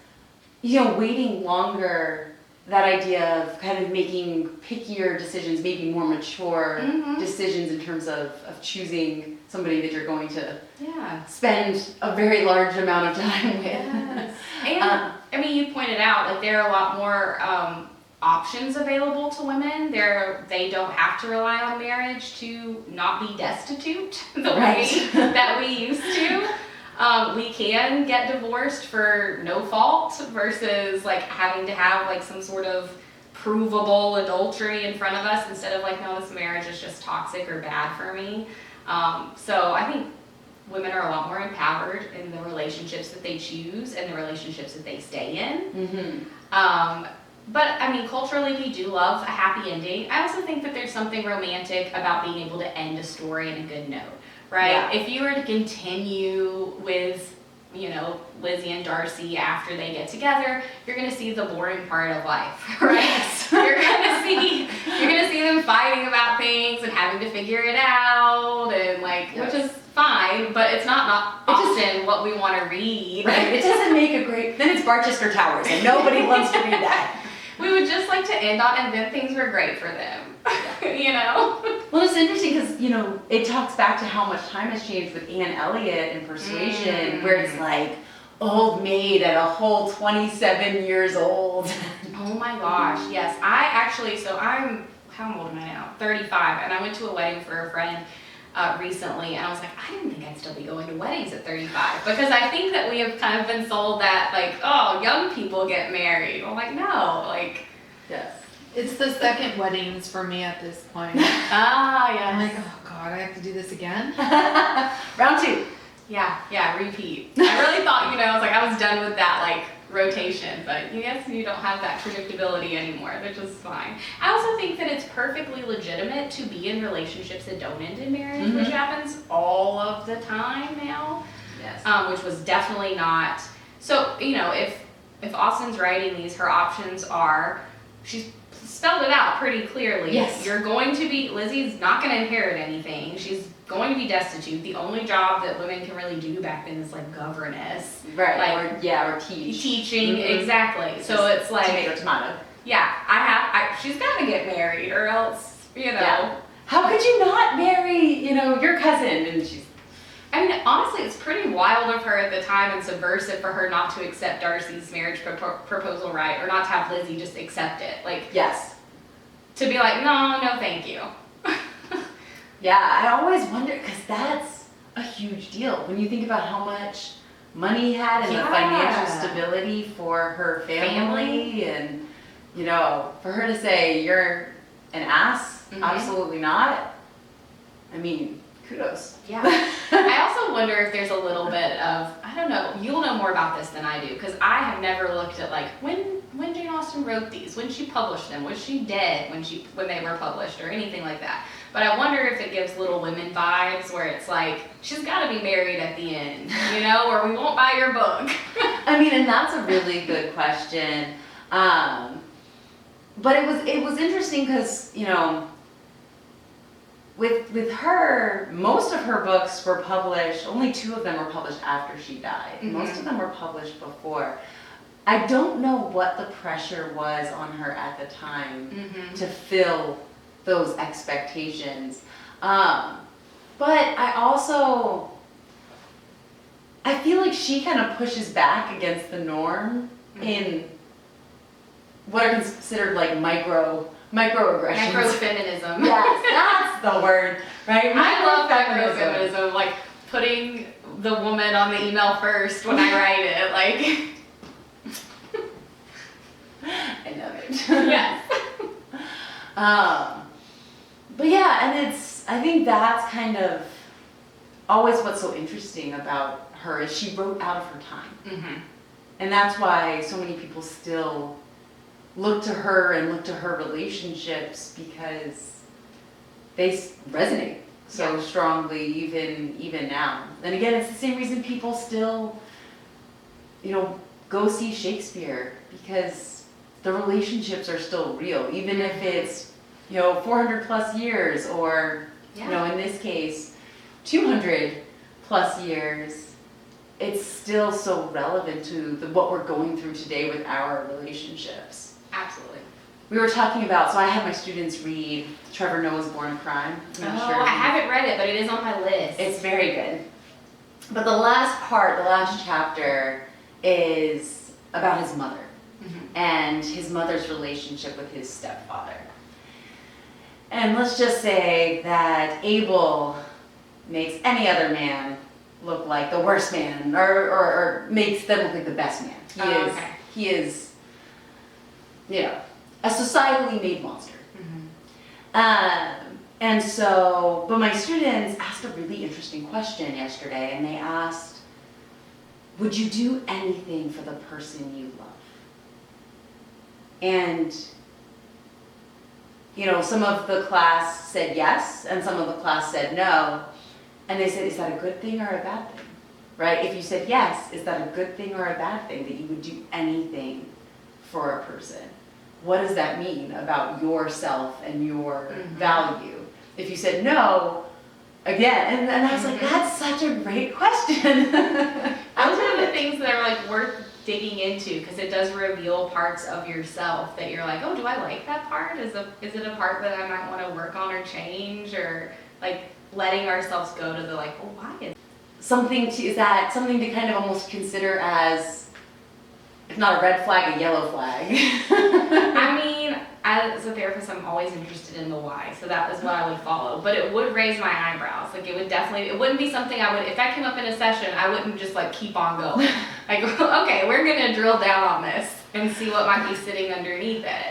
waiting longer, that idea of kind of making pickier decisions, maybe more mature decisions in terms of choosing somebody that you're going to spend a very large amount of time with. Yes. And, I mean, you pointed out, there are a lot more options available to women. They don't have to rely on marriage to not be destitute the way that we used to. We can get divorced for no fault versus having to have some sort of provable adultery in front of us instead of no, this marriage is just toxic or bad for me. So I think women are a lot more empowered in the relationships that they choose and the relationships that they stay in. But I mean, culturally, we do love a happy ending. I also think that there's something romantic about being able to end a story in a good note, right? Yeah. If you were to continue with, Lizzie and Darcy after they get together, you're going to see the boring part of life, right? Yes. You're going to see them fighting about things and having to figure it out, and which is fine, but it's not often what we want to read. Right. It doesn't make a great. Then it's Barchester Towers, and nobody wants to read that. We would just like to end on, and then things were great for them. Well, it's interesting because, it talks back to how much time has changed with Anne Elliot and Persuasion, where it's old maid at a whole 27 years old. Oh my gosh, yes. How old am I now? 35, and I went to a wedding for a friend recently, and I was like, I didn't think I'd still be going to weddings at 35, because I think that we have kind of been sold that, like, oh, young people get married. I'm like, no, like. Yes. It's the second weddings for me at this point. Ah, yes. I'm like, oh God, I have to do this again? Round 2. Yeah, repeat. I really thought, I was done with that, like, rotation, but you guess you don't have that predictability anymore, which is fine. I also think that it's perfectly legitimate to be in relationships that don't end in marriage, which happens all of the time now. Yes. Which was definitely not. So, if Austen's writing these, her options are, she's spelled it out pretty clearly. Yes. Lizzie's not going to inherit anything. She's going to be destitute. The only job that women can really do back then is like governess. Right. Like, or teach. Teaching, exactly. So it's like. Tomato. Yeah, she's got to get married or else, Yeah. How could you not marry, your cousin? And she's. I mean, honestly, it's pretty wild of her at the time and subversive for her not to accept Darcy's marriage proposal, right? Or not to have Lizzie just accept it. Like, Yes. To be like, no, thank you. Yeah, I always wonder, because that's a huge deal. When you think about how much money he had and the financial stability for her family. And, for her to say, you're an ass, absolutely not. I mean, kudos. Yeah. I also wonder if there's a little bit of, I don't know, you'll know more about this than I do, because I have never looked at, like, when Jane Austen wrote these, when she published them, was she dead when they were published, or anything like that. But I wonder if it gives Little Women vibes, where it's like, she's got to be married at the end, or we won't buy your book. I mean, and that's a really good question. But it was interesting because, with her, most of her books were published, only 2 of them were published after she died. Most of them were published before. I don't know what the pressure was on her at the time to fill those expectations. But I feel like she kind of pushes back against the norm in what are considered like microaggressions. Microfeminism. Yes, that's the word, right? I love microfeminism, like putting the woman on the email first when I write it, like. I love it. Yes. But yeah, and I think that's kind of always what's so interesting about her is she wrote out of her time. And that's why so many people still look to her and look to her relationships, because they resonate so strongly even now. And again, it's the same reason people still, go see Shakespeare, because the relationships are still real, even if it's 400 plus years, or in this case 200 plus years. It's still so relevant to what we're going through today with our relationships. Absolutely. We were talking about, so I had my students read Trevor Noah's Born a Crime. I haven't read it, but it is on my list. It's very good. But the last chapter is about his mother and his mother's relationship with his stepfather. And let's just say that Abel makes any other man look like the worst man, or makes them look like the best man. He is, a societally made monster. And so, but my students asked a really interesting question yesterday, and they asked, would you do anything for the person you love? And, some of the class said yes, and some of the class said no. And they said, is that a good thing or a bad thing? Right? If you said yes, is that a good thing or a bad thing that you would do anything for a person? What does that mean about yourself and your value? If you said no, again, and I was like, that's such a great question. Those are the things that are like worth digging into, because it does reveal parts of yourself that you're like, oh, do I like that part? Is it a part that I might want to work on or change, or like letting ourselves go to the like, well, why is something to kind of almost consider as, if not a red flag, a yellow flag? I mean, as a therapist, I'm always interested in the why, so that is what I would follow. But it would raise my eyebrows. Like, it wouldn't be something I would, if that came up in a session, I wouldn't just like keep on going. Like, okay, we're gonna drill down on this and see what might be sitting underneath it.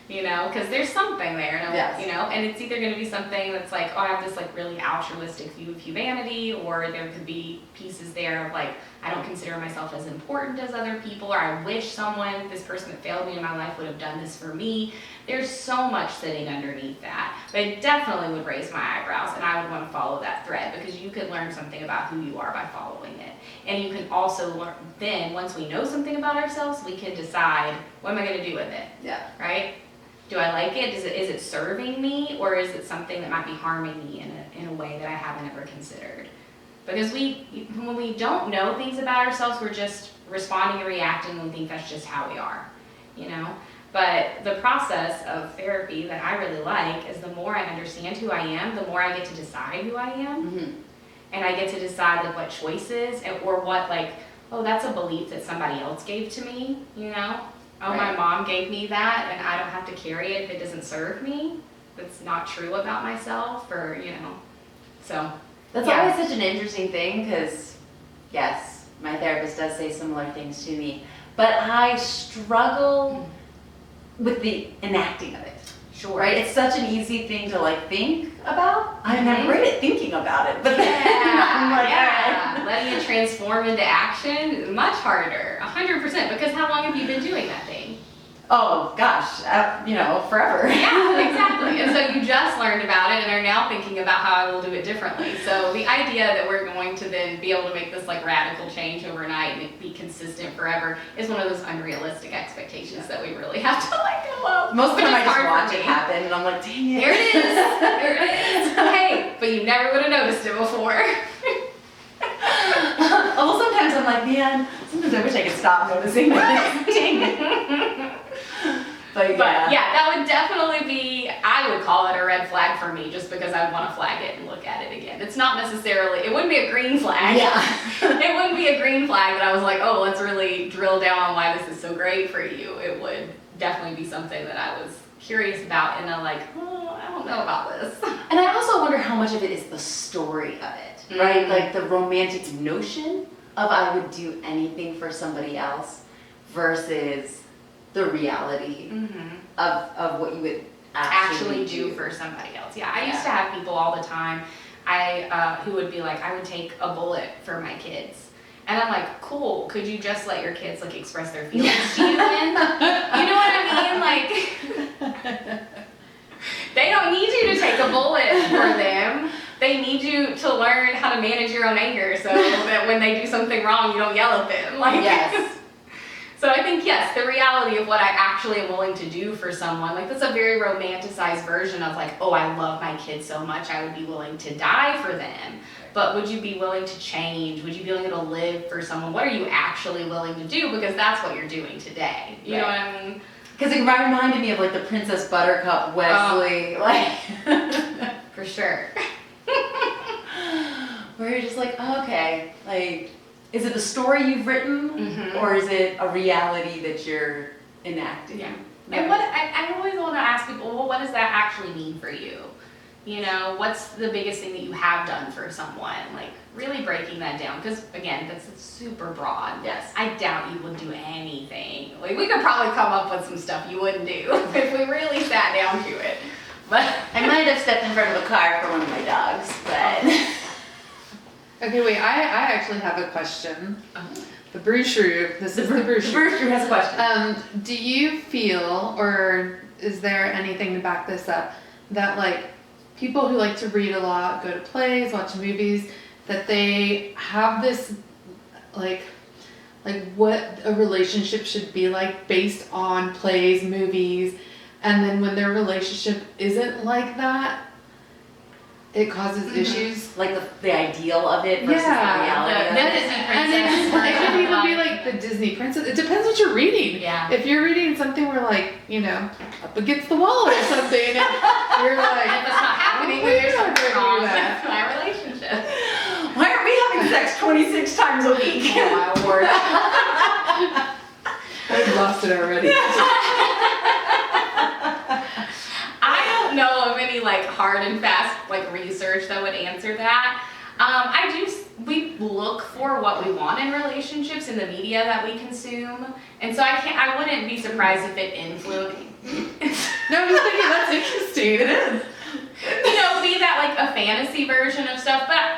You know, because there's something there, you know, and it's either going to be something that's like, oh, I have this like really altruistic view of humanity, or there could be pieces there of like, I don't consider myself as important as other people, or I wish this person that failed me in my life would have done this for me. There's so much sitting underneath that, but it definitely would raise my eyebrows, and I would want to follow that thread, because you could learn something about who you are by following it. And you can also learn, then once we know something about ourselves, we can decide, what am I going to do with it? Yeah. Right? Do I like it? Is it serving me, or is it something that might be harming me in a way that I haven't ever considered? Because when we don't know things about ourselves, we're just responding and reacting, and we think that's just how we are, you know? But the process of therapy that I really like is the more I understand who I am, the more I get to decide who I am. Mm-hmm. And I get to decide like what choices, or what like, oh, that's a belief that somebody else gave to me, you know? Oh, Right. My mom gave me that, and I don't have to carry it if it doesn't serve me. That's not true about myself, or, you know, so. That's Yeah. always such an interesting thing, because, yes, my therapist does say similar things to me, but I struggle with the enacting of it. Sure. Right? It's such an easy thing to like think about. I'm Mhm. not great at thinking about it, but Yeah, then I'm like, yeah. all right. Letting it transform into action is much harder, 100%, because how long have you been doing that thing? Oh gosh, forever. Yeah, exactly. And so you just learned about it and are now thinking about how I will do it differently. So the idea that we're going to then be able to make this like radical change overnight and it be consistent forever is one of those unrealistic expectations that we really have to let go of. Most of the Which time I is just hard watch for it me. happen and I'm like, dang it. There it is. There it is. Hey, but you never would have noticed it before. Although sometimes I'm like, man, sometimes I wish I could stop noticing this. Dang it. But yeah, that would definitely be, I would call it a red flag for me, just because I'd want to flag it and look at it again. It's not necessarily, it wouldn't be a green flag. Yeah. It wouldn't be a green flag that I was like, oh, let's really drill down on why this is so great for you. It would definitely be something that I was curious about, and I'm like, oh, I don't know about this. And I also wonder how much of it is the story of it, right? Like the romantic notion of I would do anything for somebody else versus the reality of what you would actually do for somebody else. Yeah, I used to have people all the time who would be like, I would take a bullet for my kids. And I'm like, cool, could you just let your kids like express their feelings to you then? You know what I mean? Like, they don't need you to take a bullet for them. They need you to learn how to manage your own anger so that when they do something wrong, you don't yell at them. Like, Yes. So I think, yes, the reality of what I actually am willing to do for someone, like that's a very romanticized version of like, oh, I love my kids so much, I would be willing to die for them. But would you be willing to change? Would you be willing to live for someone? What are you actually willing to do? Because that's what you're doing today. You know what I mean? Because it reminded me of like the Princess Buttercup Wesley, like For sure. where you're just like, oh, okay, like, is it a story you've written, or is it a reality that you're enacting? Yeah. Right. And what I always want to ask people, well, what does that actually mean for you? You know, what's the biggest thing that you have done for someone? Like, really breaking that down, because again, that's super broad. Yes. I doubt you would do anything. Like, we could probably come up with some stuff you wouldn't do if we really sat down to it. But I might have stepped in front of a car for one of my dogs, but Okay, wait, I actually have a question. The Brew Shrew, this is the Brew Shrew. Bruce has a question. Do you feel, or is there anything to back this up, that like people who like to read a lot, go to plays, watch movies, that they have this like what a relationship should be like based on plays, movies, and then when their relationship isn't like that, it causes issues? Like the ideal of it versus Yeah, the reality of the it. Disney And princess. it could even be like the Disney princess. It depends what you're reading. Yeah. If you're reading something where like, you know, up against the wall or something, and you're like, If it's not happening, oh, then there's we're not something gonna wrong do that. with my relationship. Why aren't we having sex 26 times a week? Oh my word. lost it already. I don't know of any like hard and fast like research that would answer that. We look for what we want in relationships in the media that we consume, and so I wouldn't be surprised if it influenced. No, I'm just thinking that's interesting. It is. Be that like a fantasy version of stuff, but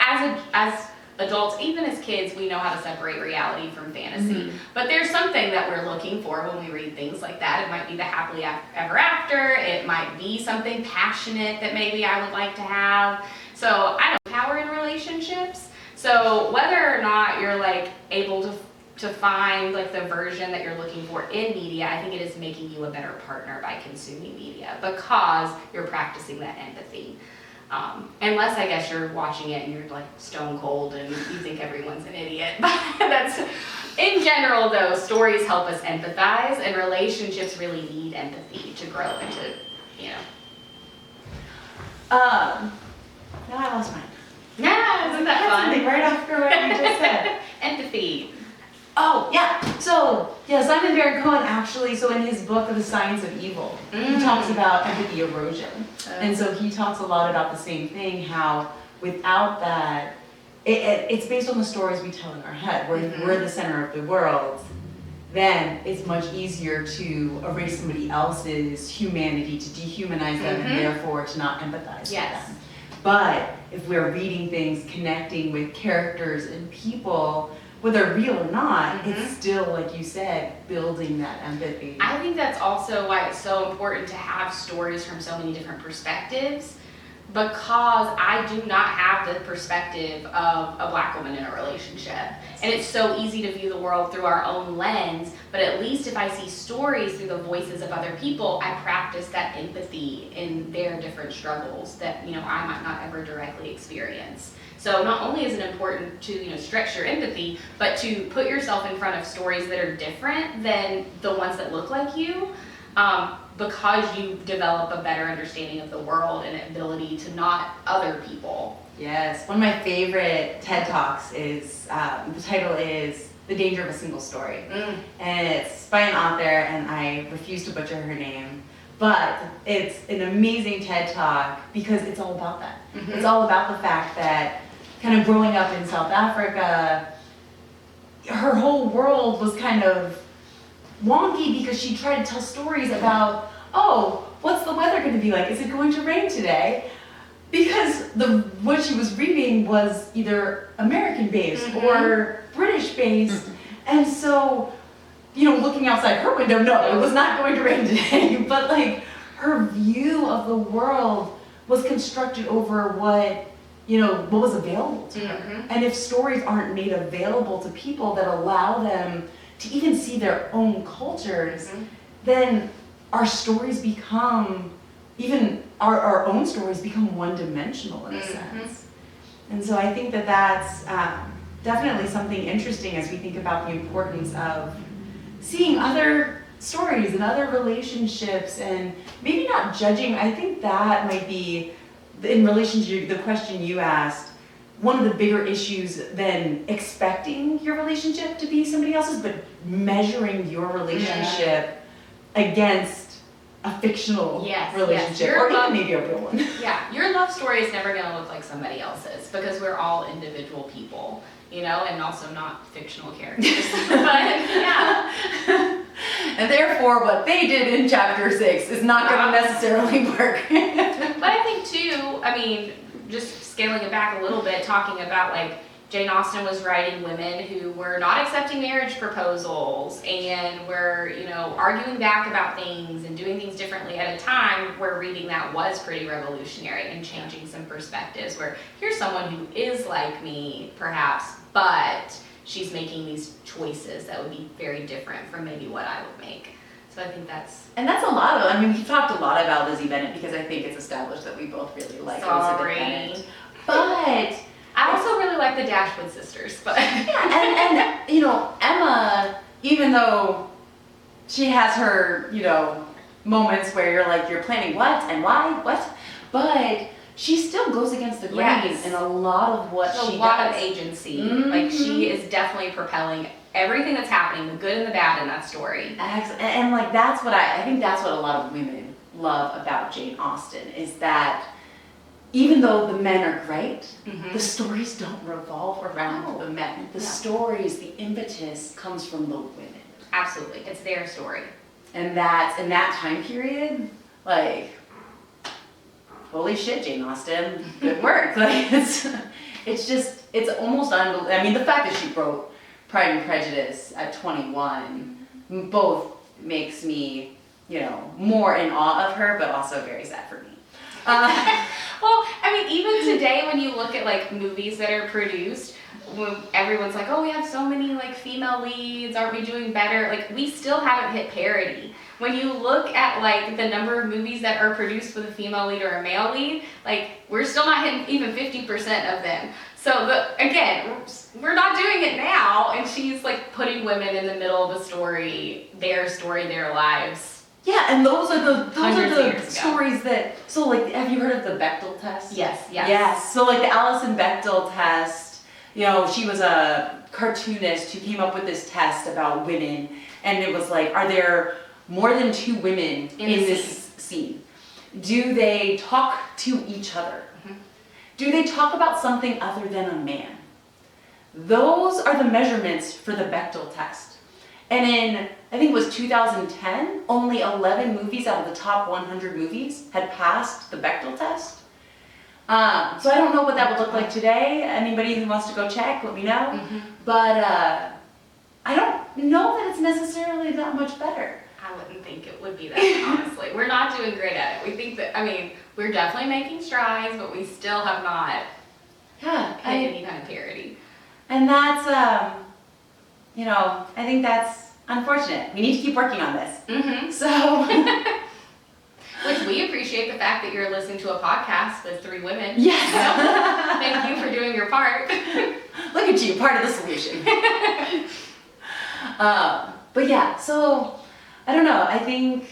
as adults, even as kids, we know how to separate reality from fantasy. But there's something that we're looking for when we read things like that. It might be the happily ever after. It might be something passionate that maybe I would like to have. So I don't know, power in relationships. So whether or not you're like able to find like the version that you're looking for in media, I think it is making you a better partner by consuming media because you're practicing that empathy. Unless I guess you're watching it and you're like stone cold and you think everyone's an idiot. But that's, in general though, stories help us empathize, and relationships really need empathy to grow and to, Now I lost mine. Yeah, isn't that fun? Something right after what you just said. Empathy. Oh, yeah. So, Simon Baron-Cohen actually, so in his book, The Science of Evil, he talks about empathy erosion. And so he talks a lot about the same thing, how without that, it's based on the stories we tell in our head, where if we're the center of the world, then it's much easier to erase somebody else's humanity, to dehumanize them, and therefore to not empathize with them. But if we're reading things, connecting with characters and people, whether real or not, it's still, like you said, building that empathy. I think that's also why it's so important to have stories from so many different perspectives, because I do not have the perspective of a Black woman in a relationship. And it's so easy to view the world through our own lens, but at least if I see stories through the voices of other people, I practice that empathy in their different struggles that, I might not ever directly experience. So not only is it important to, stretch your empathy, but to put yourself in front of stories that are different than the ones that look like you, because you develop a better understanding of the world and ability to not other people. Yes, one of my favorite TED Talks is, the title is The Danger of a Single Story. And it's by an author, and I refuse to butcher her name, but it's an amazing TED Talk because it's all about that. It's all about the fact that kind of growing up in South Africa, her whole world was kind of wonky because she tried to tell stories about, what's the weather going to be like? Is it going to rain today? Because what she was reading was either American-based or British-based, and so, looking outside her window, no, it was not going to rain today, but like her view of the world was constructed over what was available to her. And if stories aren't made available to people that allow them to even see their own cultures, then our stories become, even our own stories become one-dimensional in a sense. And so I think that that's definitely something interesting as we think about the importance of seeing other stories and other relationships and maybe not judging. I think that might be, in relation to the question you asked, one of the bigger issues than expecting your relationship to be somebody else's, but measuring your relationship against a fictional relationship, or even maybe a real one. Yeah, your love story is never going to look like somebody else's because we're all individual people, and also not fictional characters. But yeah. And therefore, what they did in chapter 6 is not going to necessarily work. But I think too, just scaling it back a little bit, talking about like Jane Austen was writing women who were not accepting marriage proposals and were, arguing back about things and doing things differently at a time where reading that was pretty revolutionary and changing some perspectives, where here's someone who is like me, perhaps, but she's making these choices that would be very different from maybe what I would make. So I think that's... And that's a lot of, we've talked a lot about Lizzie Bennet because I think it's established that we both really like Elizabeth Bennet. But... I also really like the Dashwood sisters, but... Yeah, and Emma, even though she has her, moments where you're like, you're planning what and why, what? But she still goes against the grain Yes. in a lot of what she does. A lot of agency. Like, she is definitely propelling everything that's happening, the good and the bad in that story. And like, that's what I think that's what a lot of women love about Jane Austen, is that even though the men are great, the stories don't revolve around the men. The stories, the impetus comes from the women. Absolutely. It's their story. And that's, in that time period, like, holy shit, Jane Austen, good work. Like, it's almost unbelievable. I mean, the fact that she wrote Pride and Prejudice at 21, both makes me, more in awe of her, but also very sad for me. Well, I mean, even today when you look at like movies that are produced, when everyone's like, oh, we have so many like female leads, aren't we doing better? Like, we still haven't hit parity. When you look at like the number of movies that are produced with a female lead or a male lead, like, we're still not hitting even 50% of them. So again, we're not doing it now, and she's like putting women in the middle of the story, their lives. Yeah, and those are the years stories that, so like, have you heard of the Bechdel test? Yes. Yes, so like the Alison Bechdel test, she was a cartoonist who came up with this test about women, and it was like, are there more than 2 women in this scene? Do they talk to each other? Do they talk about something other than a man? Those are the measurements for the Bechdel test. And in, I think it was 2010, only 11 movies out of the top 100 movies had passed the Bechdel test. So I don't know what that would look like today. Anybody who wants to go check, let me know. But I don't know that it's necessarily that much better. I wouldn't think it would be that, honestly. We're not doing great at it. We think that, I mean, we're definitely making strides, but we still have not hit any kind of parity. And that's, I think that's unfortunate. We need to keep working on this. So. Which we appreciate the fact that you're listening to a podcast with 3 women. Yes. So, thank you for doing your part. Look at you, part of the solution. But yeah, so I don't know. I think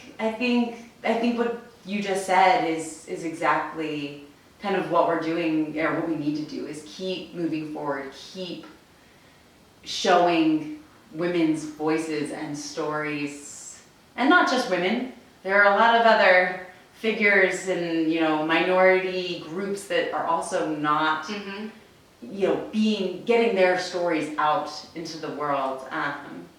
what you just said is exactly kind of what we're doing, or what we need to do, is keep moving forward, keep showing women's voices and stories, and not just women. There are a lot of other figures and minority groups that are also not getting their stories out into the world.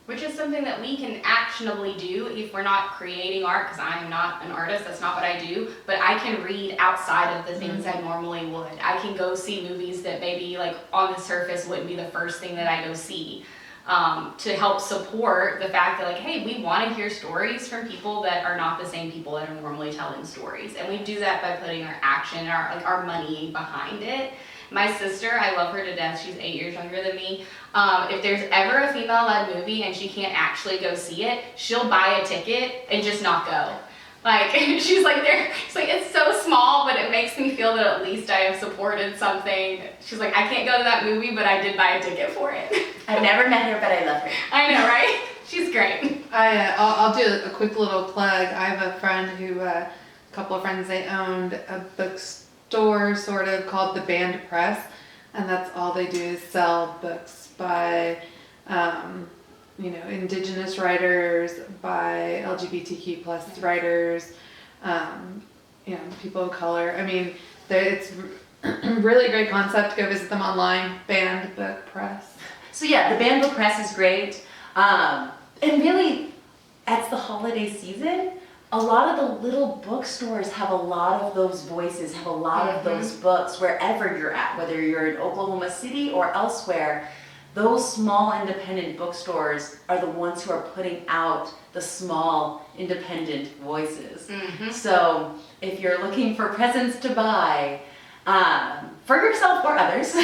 Which is something that we can actionably do if we're not creating art, because I'm not an artist, that's not what I do, but I can read outside of the things I normally would. I can go see movies that maybe like on the surface wouldn't be the first thing that I go see, to help support the fact that like, hey, we want to hear stories from people that are not the same people that are normally telling stories. And we do that by putting our action, our money behind it. My sister, I love her to death, she's 8 years younger than me. If there's ever a female-led movie and she can't actually go see it, she'll buy a ticket and just not go. Like, she's like, it's so small, but it makes me feel that at least I have supported something. She's like, I can't go to that movie, but I did buy a ticket for it. I've never met her, but I love her. I know, right? She's great. I'll do a quick little plug. I have a friend who, a couple of friends, they owned a bookstore sort of called the Band Press, and that's all they do is sell books by indigenous writers, by LGBTQ plus writers, people of color. I mean, it's really great concept. Go visit them online, Band Book Press. So yeah, the Band Book Press is great. And really, as the holiday season, a lot of the little bookstores have a lot of those voices, have a lot of those books wherever you're at, whether you're in Oklahoma City or elsewhere. Those small independent bookstores are the ones who are putting out the small independent voices. So if you're looking for presents to buy, for yourself or others,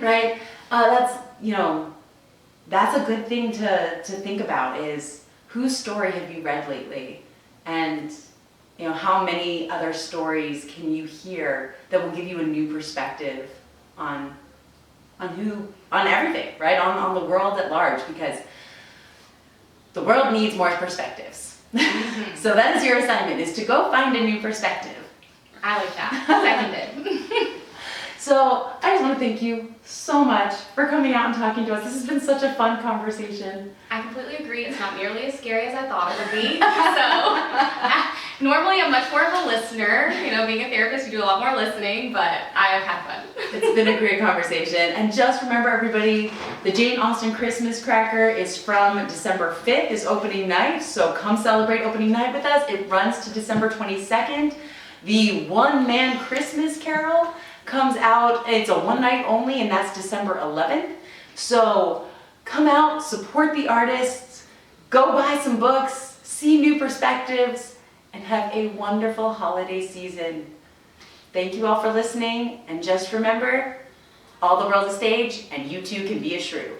right? That's a good thing to think about, is whose story have you read lately? And how many other stories can you hear that will give you a new perspective on everything, right? On the world at large, because the world needs more perspectives. So that is your assignment, is to go find a new perspective. I like that. Seconded. So I just want to thank you so much for coming out and talking to us. This has been such a fun conversation. I completely agree. It's not nearly as scary as I thought it would be. So normally I'm much more of a listener. You know, being a therapist, you do a lot more listening, but I have had fun. It's been a great conversation. And just remember, everybody, the Jane Austen Christmas Cracker is from December 5th, is opening night. So come celebrate opening night with us. It runs to December 22nd. The One Man Christmas Carol comes out, it's a one night only, and that's December 11th. So come out, support the artists, go buy some books, see new perspectives, and have a wonderful holiday season. Thank you all for listening, and just remember, all the world's a stage, and you too can be a shrew.